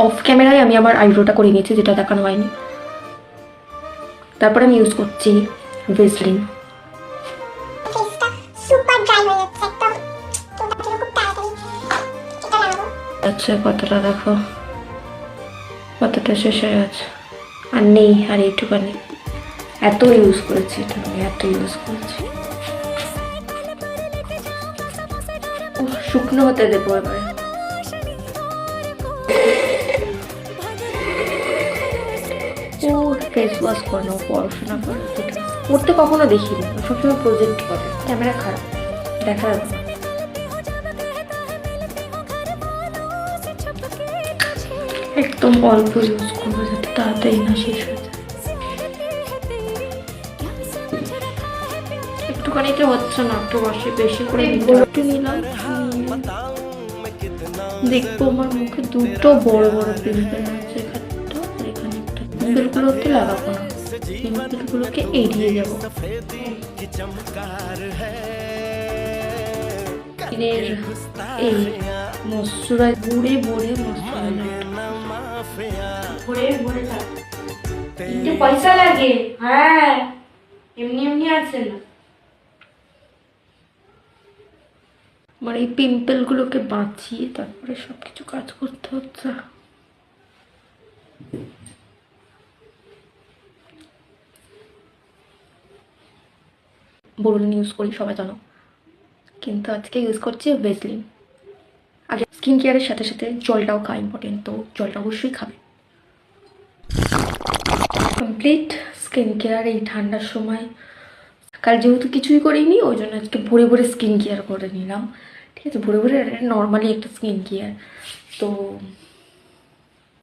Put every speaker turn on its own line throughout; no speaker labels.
Of ক্যামেরায় আমি আমার আইব্রোটা করে নিয়েছি, যেটা দেখানো হয়নি। তারপরে আমি ইউজ করছি ভেসলিন। আচ্ছা কতটা দেখো, কতটা শেষ হয়ে গেছে, আর নেই, আর এইটুখানি। এত ইউজ করেছি এটা, আমি এত ইউজ করেছি। শুকনো হতে দেবো এবারে। ও ফেস ওয়াশ করে, পড়াশোনা করে, পড়তে কখনো দেখিনি, সবসময় প্রজেক্ট করে। ক্যামেরা খারাপ, দেখা যাবে না। একদম অল্প ইউজ করবো যাতে তাড়াতাড়ি না শেষ হয়ে যায়। একটুখানিতে হচ্ছে না, একটু বেশি করে একটু নিলাম। দেখবো আমার মুখে দুটো বড় বড় পিম্পল আছে, এখানটা আর এখানে একটা। পিম্পলগুলোতে লাগাবো না, পিম্পলগুলোকে এড়িয়ে যাবো। স্কিনের এই ময়শ্চারাইজ ভরে ভরে ভরে ভরে থাকে। কিন্তু পয়সা লাগে, হ্যাঁ এমনি এমনি আছে না। আমার এই পিম্পল গুলোকে বাঁচিয়ে তারপরে সবকিছু কাজ করতে হচ্ছে। বোরোলিন ইউজ করি, সবাই জানো, কিন্তু আজকে ইউজ করছি ভেসলিন। আগে স্কিন কেয়ারের সাথে সাথে জলটাও খাওয়া ইম্পর্টেন্ট, তো জলটা অবশ্যই খাবে। কমপ্লিট স্কিন কেয়ার এই ঠান্ডার সময়। কাল যেহেতু কিছুই করিনি, ওই জন্য আজকে ভরে ভরে স্কিন কেয়ার করে নিলাম। ঠিক আছে, ভরে ভরে নর্মালি একটা স্কিন কেয়ার। তো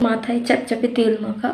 মাথায় চাপচাপে তেল মাখা,